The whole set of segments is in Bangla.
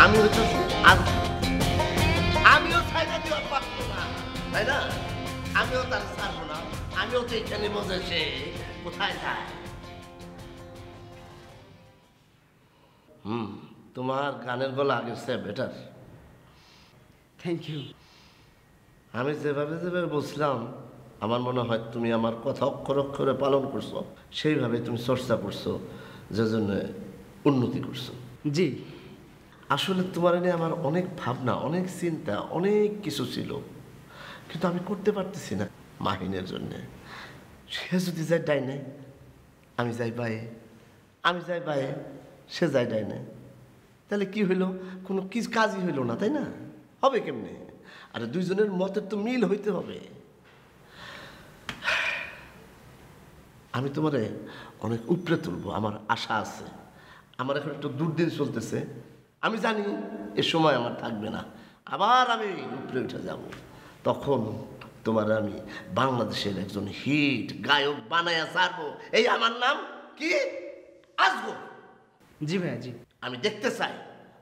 আমি হচ্ছে আমিও ছাইড়া দিতে পারবো না, তাই না? আমিও তার ছাড়বো না, আমিও তো এখানে মজা সে কোথায় যায়। তোমার গানের গলা আগের চেয়ে বেটার। Thank you. আমি যেভাবে যেভাবে বলছিলাম আমার মনে হয় তুমি আমার কথা অক্ষর অক্ষরে পালন করছো, সেইভাবে তুমি চর্চা করছো, যে জন্য উন্নতি করছো। জি, আসলে তোমার নিয়ে আমার অনেক ভাবনা, অনেক চিন্তা, অনেক কিছু ছিল, কিন্তু আমি করতে পারতেছি না মাহিনের জন্যে। সে যদি যায় ডাইনে, আমি যাই বায়ে, আমি যাই বায়ে, সে যায় ডাইনে, তাহলে কি হইল? কোনো কি কাজই হইল না, তাই না? হবে কেমনে? আরে দুইজনের মতের তো মিল হইতে হবে। আমি তোমারে অনেক উপরে তুলবো, আমার আশা আছে। আমার এখন একটু দুর্দিন চলতেছে, আমি জানি এ সময় আমার থাকবে না, আবার আমি উপরে উঠে যাব। তখন তোমার আমি বাংলাদেশের একজন হিট গায়ক বানায়া ছাড়বো। এই আমার নাম কি? আসগো। জি ভাইয়া, জি। আমি দেখতে চাই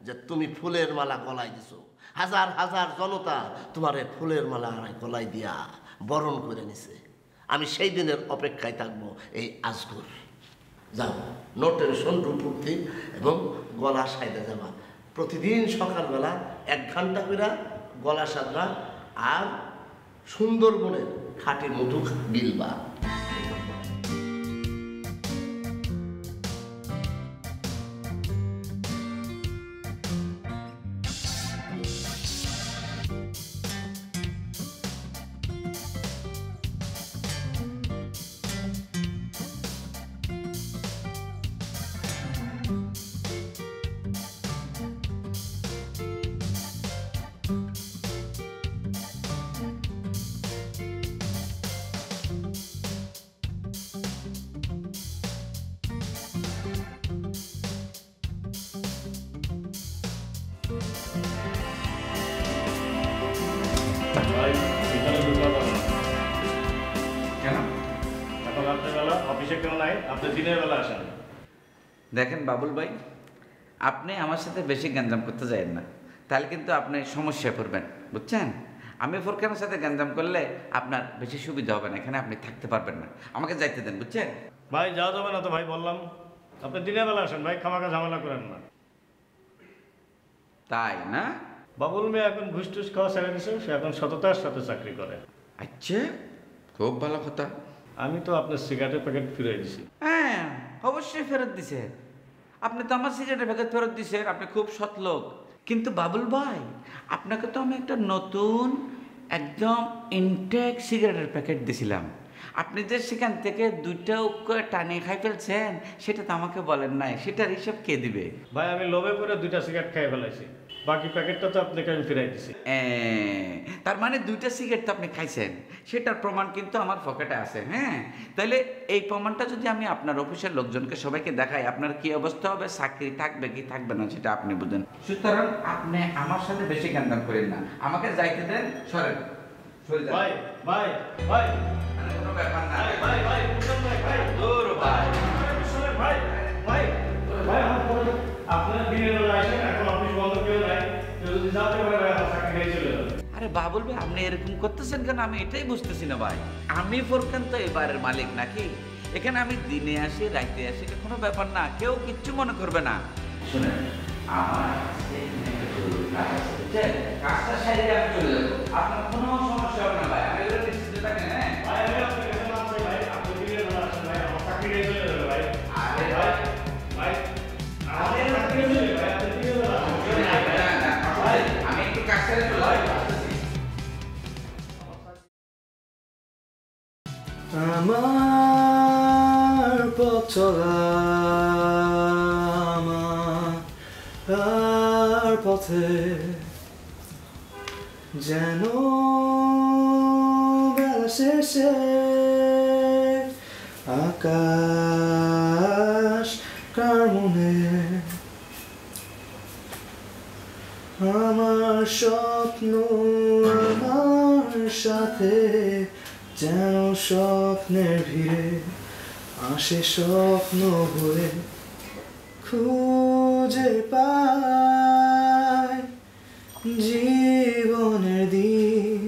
যে তুমি ফুলের মালা গলায় দিছো, হাজার হাজার জনতা তোমারে ফুলের মালা গলায় দিয়া বরণ করে নিছে। আমি সেই দিনের অপেক্ষায় থাকবো। এই আজগর যাও, নো টেনশন, রূপূর্তি এবং গলা সাইডে যাবা। প্রতিদিন সকালবেলা 1 ঘন্টা করে গলা সাজবা আর সুন্দরবনের খাঁটি মধু গিলবা। দেখেন বাবুল ভাই, আপনি আমার সাথে বেশি গ্যাঞ্জাম করতে যাবেন না, তাহলে কিন্তু আপনি সমস্যায় পড়বেন, বুঝছেন? আমি ফোরকানের সাথে গ্যাঞ্জাম করলে আপনার বেশি সুবিধা হবে না, এখানে আপনি থাকতে পারবেন না। আমাকে যাইতে দেন, বুঝছেন? ভাই যাওয়া যাবে না তো ভাই, বললাম আপনি দিনের বেলা আসেন ভাই, খামাখা ঝামেলা করেন না। তাই না? বাবুল মেয়ে এখন ঘুষ টুস খাওয়া ছেড়ে দিছে, সে এখন সততার সাথে চাকরি করে। আচ্ছা, খুব ভালো কথা। আমি তো আপনার সিগারেটের প্যাকেট ফিরিয়ে দিছি। হ্যাঁ, অবশ্যই ফেরত দিছে। আপনি তো আমার সিগারেটের প্যাকেট ফেরত দিছেন, আপনি খুব সৎ লোক। কিন্তু বাবুল ভাই, আপনাকে তো আমি একটা নতুন একদম ইনটেক সিগারেটের প্যাকেট দিছিলাম, আপনি যে সেখান থেকে 2টা টানিয়ে খাই ফেলছেন, সেটা তো আমাকে বলেন নাই, সেটার হিসাব কে দিবে? ভাই আমি লোভে পড়ে 2টা সিগারেট খেয়ে ফেলাইছি, বাকি প্যাকেটটা তো আপনাকে আমি ফিরাই দিছি। তার মানে 2টা সিগারেট তো আপনি খাইছেন, সেটার প্রমাণ কিন্তু আমার পকেটে আছে। হ্যাঁ, তাহলে এই প্রমাণটা যদি আমি আপনার অফিসের লোকজনকে সবাইকে দেখাই, আপনার কি অবস্থা হবে? চাকরি থাকবে কি থাকবে না সেটা আপনি বুঝেন। সুতরাং আপনি আমার সাথে বেশি গ্যাঞ্জাম করেন না, আমাকে যাইতে দেন। সরেন, ভাই ভাই ভাই, কোনো ব্যাপার না। ভাই ভাই ভাই ভাই দূর ভাই, ভাই ভাই ভাই, আপনার দিনের বেলা আসেন, এখন অফিস বন্ধ কেউ নাই, যদি যাতে পারে ভাই আমার চাকরি নিয়ে চলে যাবে। আরে বাবুল ভাই, আপনি এরকম করতেছেন কেন? আমি এটাই বুঝতেছি না ভাই। আমি ফোরকান তো এবারের মালিক নাকি? এখানে আমি দিনে আসি রাইতে আসি, এটা কোনো ব্যাপার না, কেউ কিচ্ছু মনে করবে না। শুনেন, আমার কাজটা সাইডে আমি চলে যাবো, আপনার কোনো সমস্যা হবে না ভাই, আমি এগুলো নিশ্চিত থাকেন। হ্যাঁ ভাই, আমি আপনার কাছে মাপ চাই ভাই, আপনি দিনের বেলা আসেন ভাই, আমার চাকরি নিয়ে চলে যাবে ভাই। আরে ভাই ভাই, আমাদের চাকরি নিয়ে চলে ভাই, আপনি দিনের বেলা আসেন। আমি একটু কাজ করে চলে যাবো। আমার পথ চলা, আমার পথে যেন বেলা শেষে আকাশ কার মনে, আমার স্বপ্ন আমার সাথে যেন স্বপ্নের ভিড়ে আসে স্বপ্ন হয়ে, খুঁজে পাই জীবনের দিক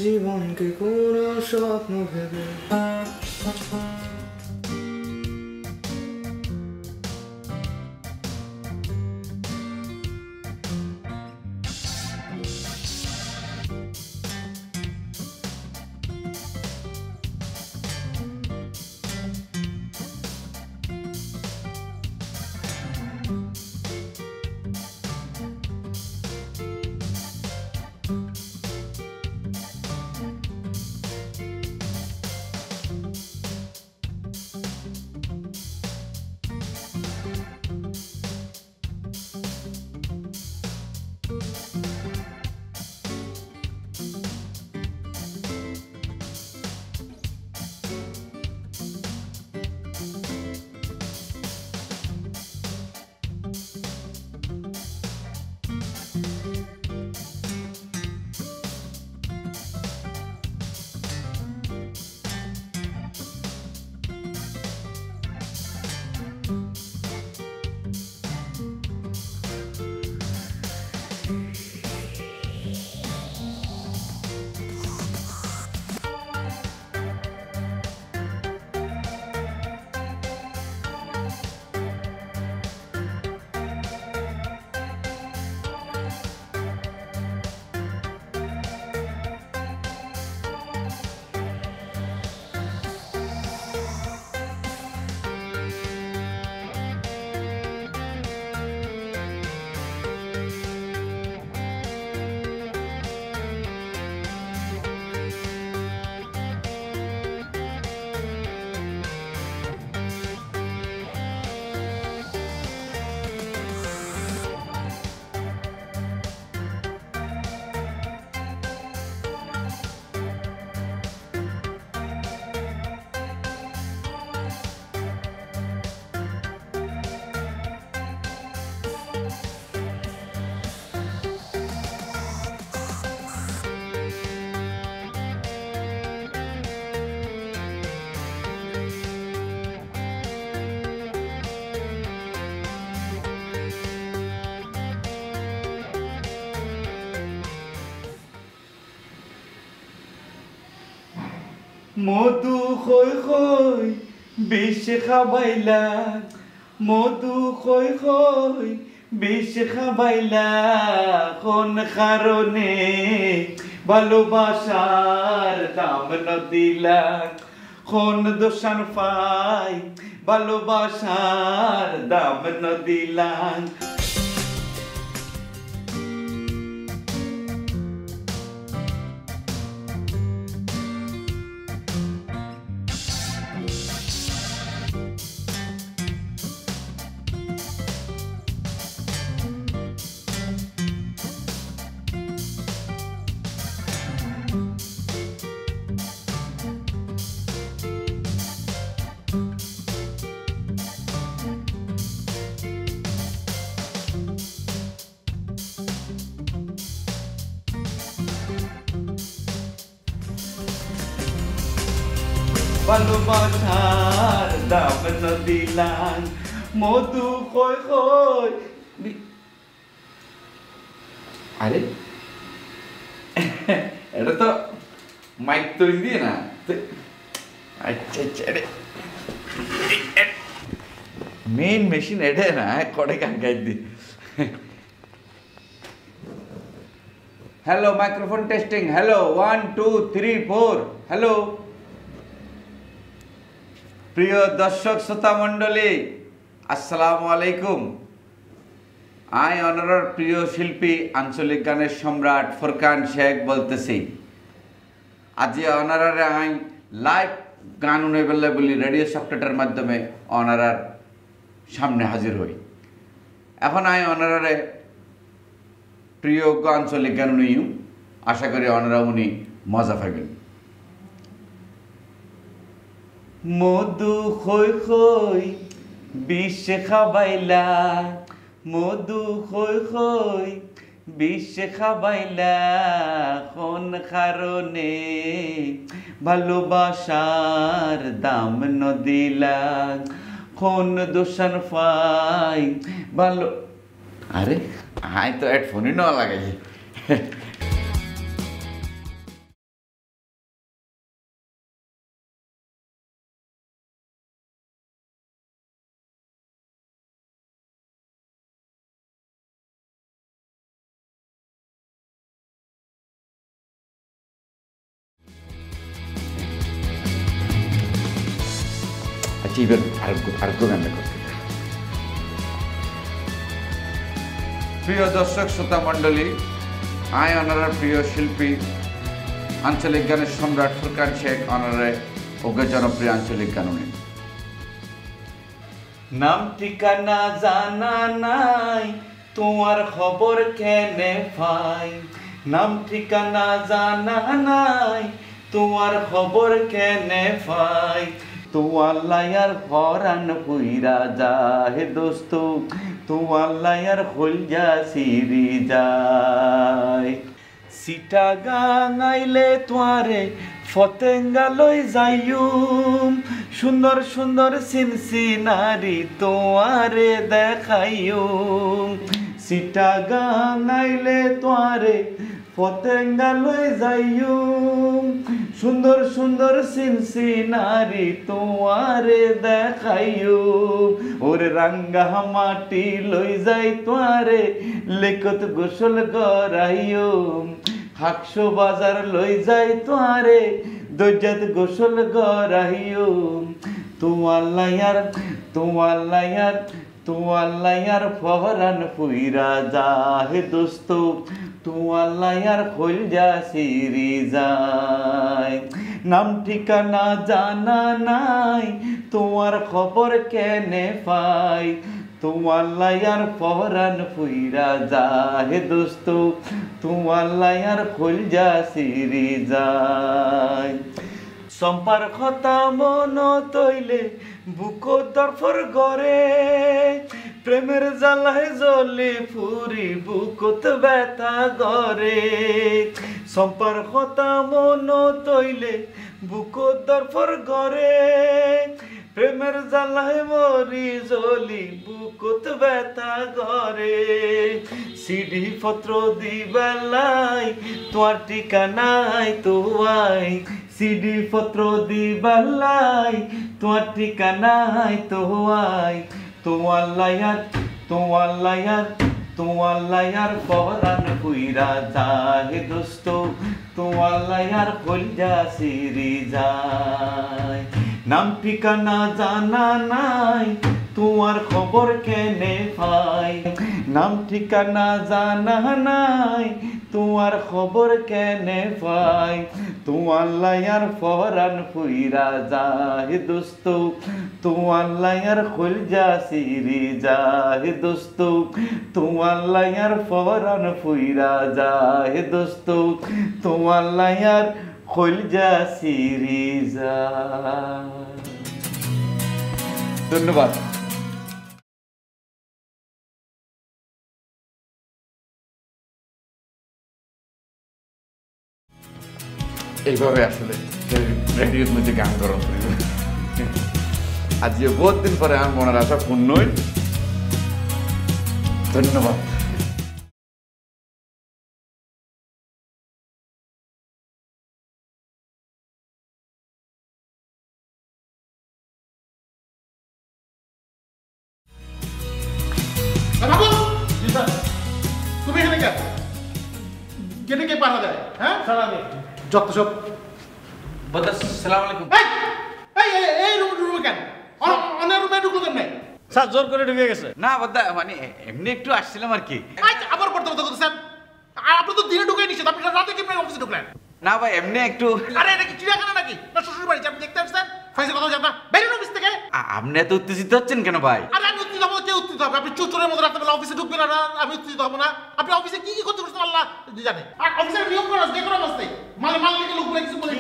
জীবনকে কোনো স্বপ্ন ভেবে মধু খই খই বিষ খাবাইলা, মধু খই খই বিষ খাবাইলা, কোন কারণে ভালোবাসার দাম ন দিলা, কোন দোষান পাই ভালোবাসার দাম ন দিলা। ভালোবাসার দাম ন দিলাম, মধু খই খই। আরে এটা তো মাইক তৈরি দিয়ে না। আচ্ছা আচ্ছা, মেইন মেশিন এটা না, কড়ে গান গাই দি। Hello, microphone testing. Hello, 1 2 3 4। Hello প্রিয় দর্শক শ্রোতা মণ্ডলী, আসসালামু আলাইকুম। আই অনারর প্রিয় শিল্পী আঞ্চলিক গানের সম্রাট ফোরকান শেখ বলতেছি। আজি অনারারে আই লাইভ গান উনাইবেলা বলি রেডিও সফটওয়্যারের মাধ্যমে অনারার সামনে হাজির হই। এখন আই অনারারে প্রিয় আঞ্চলিক গান উনিও, আশা করি অনারা উনি মজা পাইবেন। মধু খই খই বিষ খাবাইলা, মধু খই খই বিষ খাবাইলা, কোন কারণে ভালোবাসার দাম ন দিলা, কোন দোষান পাই ভালো আরে আয় তো হেডফোনই না লাগাই আচ্ছা এবার আরেকটু গানটা করতে দে। প্রিয় দর্শক শ্রোতা মণ্ডলী, আয় অনারার প্রিয় শিল্পী আঞ্চলিক গানের সম্রাট ফুরকান শেখ অনারে অজ্ঞ জনপ্রিয় আঞ্চলিক গাননী নাম ঠিকানা জানা নাই তোমার খবর কেনে পাই নাম ঠিকানা জানা নাই তোমার খবর কেনে পাই তোমার লায়ার ফরান পুইরা যায় দোস্ত তোমার লায়ার হলজা সিরি যায় সিটা গাঙাইলে তোয়ারে ফতেঙ্গা লই যাইম সুন্দর সুন্দর সিনসিনারি তোয়ারে দেখাইম সিটা গাঙাইলে তোয়ারে ফতেঙ্গা লই যাইম সুন্দর সুন্দর সিনসিনারি তোয়ারে দেখাইম ওরে রাঙ্গা মাটি লই যাই তোয়ারে লেকত গোসল করাইম হাকশো বাজার লই যাই তোয়ারে দজ্জাত গোসল করাইম তোমার লায়ার ফহরান পুইরা যাহে দোস্ত তোমার লায়ার খোলজা সিরি যায় নাম ঠিকানা জানা নাই তোমার খবর কেনে পাই তোমার লায়ার ফহরান পুইরা যাহে দোস্ত তোমার লায়ার খোলজা সিরি যায় সম্পার কথা মন তৈলে বুকো দরফর গরে প্রেমের জ্বালায় জ্বলে ফুরি বুকত ব্যথা গরে সম্পার কথা মন তৈলে বুকো দরফর গরে প্রেমের জ্বালায় মরি জ্বলি বুকত ব্যথা গরে সিডি পত্র দিবেলাই তোমার ঠিকানায় তোয়াই সিডি পত্র দিবেলাই তোমার ঠিকানায় তোয়াই তোমার লায়ার ফরান পুইরা যায় দোস্ত তোমার লায়ার কলজা সিরি যায় নাম ঠিকানা জানা নাই তোমার খবর কেনে পাই নাম ঠিকানা জানা নাই তোমার খবর কেনে পাই তোমার লায়ার ফরান পুইরা যায় দোস্ত তোমার লায়ার খোলজা সিরি যায় দোস্ত তোমার লায়ার ফরান পুইরা যায় দোস্ত তোমার লায়ার খোলজা সিরি যায় ধন্যবাদ এইভাবে আসলে রেডিওর মধ্যে গান গরম করি আজকে বহুত দিন পরে আমার মনের আশা পূর্ণ হইল ধন্যবাদ তুমি এখানে কেন গেটে কে পাঠা দেয় হ্যাঁ যত সব সালাম আলাইকুম এই রুমে কেন অন্য রুমে ঢুকলো কেন স্যার জোর করে ঢুকে গেছে না বদ্দা মানে এমনি একটু আসছিলাম আর কি আবার পড়তে পড়তে করতেছেন আপনি তো দিনে ঢুকে নিচ্ছেন আপনি রাতে কেমন অফিসে ঢুকলেন না ভাই এমনি একটু আরে এটা কি চিড়িয়াখানা নাকি না শ্বশুর বাড়ি আপনি দেখতে আসছেন ফাইসে কথা জানা বেরিয়ে অফিস থেকে আপনি এত উত্তেজিত হচ্ছেন কেন ভাই আরে আমি উত্তেজিত হবো কে উত্তেজিত হবে আপনি চোরের মতো রাতে বেলা অফিসে ঢুকবেন না আমি উত্তেজিত হবো না আপনি অফিসে কি করতে করছেন আল্লাহ জানে আর অফিসের নিয়ম করা আছে কোনো অবস্থায় মাল লিখে লোক কিছু বলে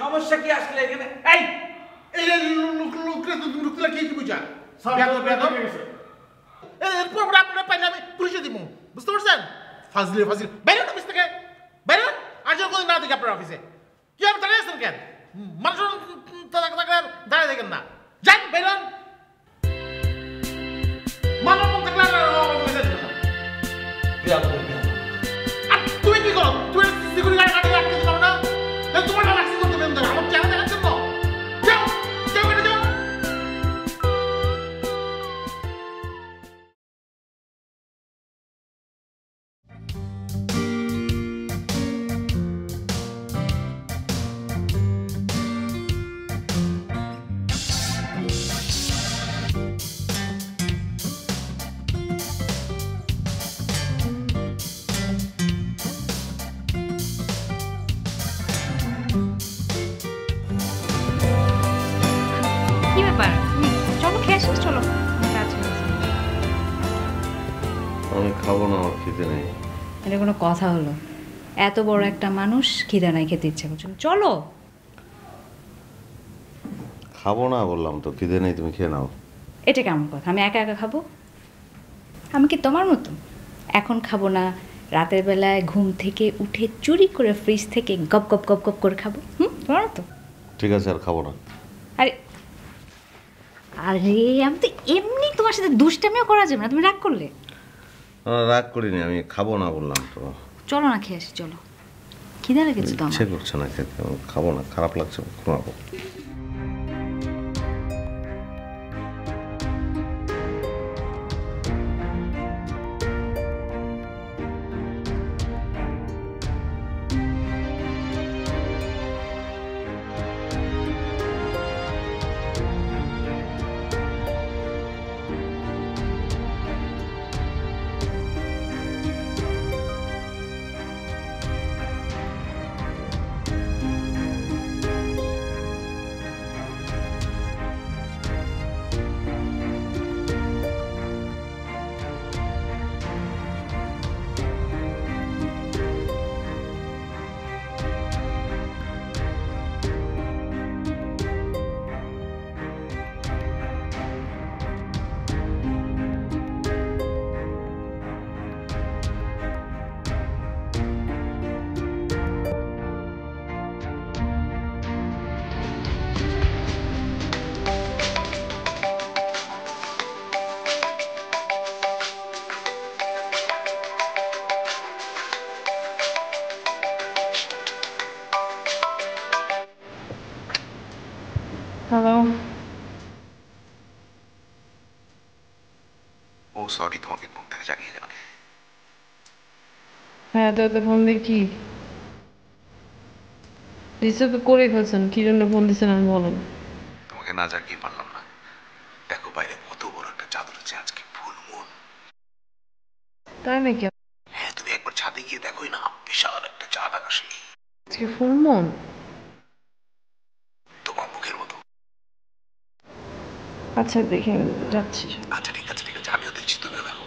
সমস্যা কি আসলে এখানে এই লোকরে লোকগুলা কি বুঝা এরপর আপনারা পাইলে আমি পুলিশে দিব বুঝতে পারছেন ফাজলি বেরোন অফিস থেকে বেরোন আর যখন না দেখি আপনার অফিসে কি আপনি দাঁড়িয়ে আছেন কেন মানুষ দাঁড়িয়ে দেখেন না যান বেরোন আমি খাবো না, আমার খিদে নেই। এটা কোনো কথা হলো? এত বড় একটা মানুষ খিদা নাই, খেতে ইচ্ছা করছে না। চলো। খাবো না বললাম তো, খিদে নেই, তুমি খেয়ে নাও। এটা কেমন কথা? আমি একা একা খাবো? আমি কি তোমার মতো এখন খাবো না, রাতের বেলায় ঘুম থেকে উঠে চুরি করে ফ্রিজ থেকে গপ গপ গপ গপ করে খাবো? তোমার মতো? ঠিক আছে, আর খাবো না। আরে আরে আমি তো এমনি তোমার সাথে দুষ্টামিও করা যাবে না, তুমি রাগ করলে। রাগ করিনি, আমি খাবো না বললাম তো। চলো না, খেয়ে আসি, চলো। খিদা লেগেছে তো ইচ্ছে আমার। করছে না খেতে, আমি খাবো না, খারাপ লাগছে, ঘুমাবো। হ্যালো। ও সরি, তোমাকে ঘুম থেকে জাগিয়ে দেওয়া। হ্যাঁ, তো ফোন দিয়ে কি রিসিভ করে ফেলছেন? কি জন্য ফোন দিচ্ছেন আমি বলেন। তোমাকে না জাগিয়ে পারলাম না। দেখো বাইরে কত বড় একটা চাঁদ উঠেছে, আজকে ফুল মুন। তাই নাকি? হ্যাঁ, তুমি একবার ছাদে গিয়ে দেখোই না, বিশাল একটা চাঁদ আকাশে। আজকে ফুল মুন? তোমার মুখের মতো। আচ্ছা দেখে যাচ্ছি। আচ্ছা ঠিক আছে, আমিও দেখছি, তুমিও দেখো।